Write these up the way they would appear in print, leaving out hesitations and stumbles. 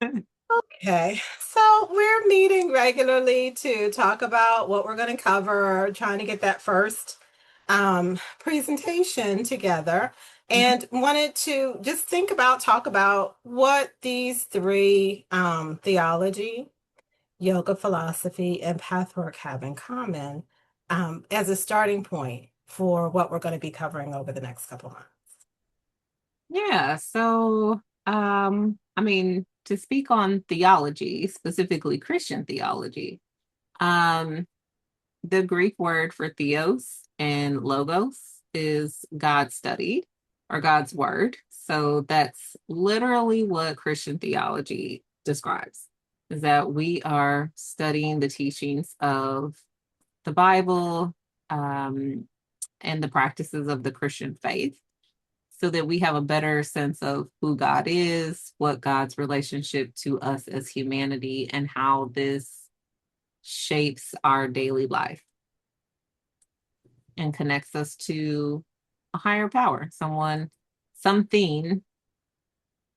Okay, so we're meeting regularly to talk about what we're going to cover, trying to get that first presentation together, and wanted to just talk about what these three theology, yoga philosophy, and pathwork have in common as a starting point for what we're going to be covering over the next couple months. Yeah, so I mean, to speak on theology, specifically Christian theology, um, the Greek word for theos and logos is God studied or God's word. So that's literally what Christian theology describes, is that we are studying the teachings of the Bible, um, and the practices of the Christian faith so that we have a better sense of who God is, what God's relationship to us as humanity, and how this shapes our daily life and connects us to a higher power, something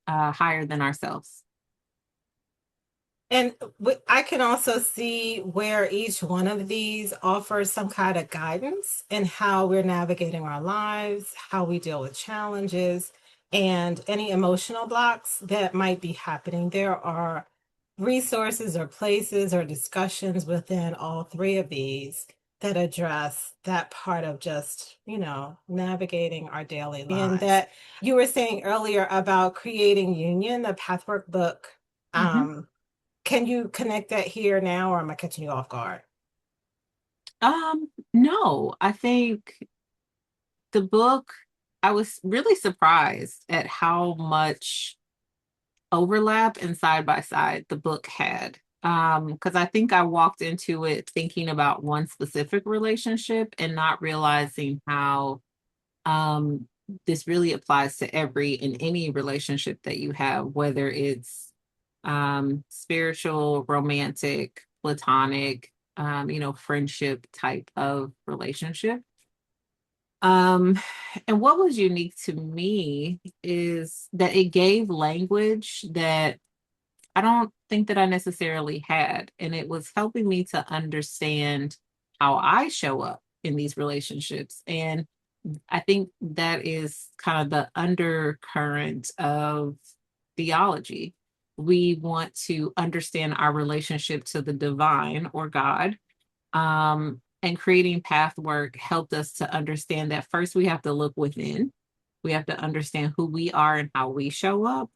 higher than ourselves. And I can also see where each one of these offers some kind of guidance in how we're navigating our lives, how we deal with challenges, and any emotional blocks that might be happening. There are resources or places or discussions within all three of these that address that part of just, navigating our daily lives. And that you were saying earlier about creating union, the Pathwork book. Mhm. Um, can you connect that here now, or am I catching you off guard? No, I think the book, I was really surprised at how much overlap and side by side the book had. Because I think I walked into it thinking about one specific relationship and not realizing how um this really applies to every and any relationship that you have, whether it's spiritual, romantic, platonic, friendship type of relationship. Um, and what was unique to me is that it gave language that I don't think that I necessarily had. And it was helping me to understand how I show up in these relationships. And I think that is kind of the undercurrent of theology. We want to understand our relationship to the divine or God. And creating path work helped us to understand that first we have to look within. We have to understand who we are and how we show up.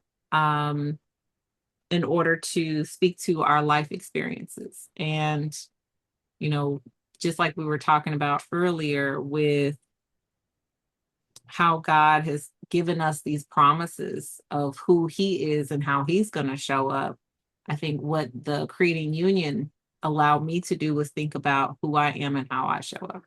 In order to speak to our life experiences. And, you know, just like we were talking about earlier with how God has given us these promises of who he is and how he's going to show up. I think what the creating union allowed me to do was think about who I am and how I show up.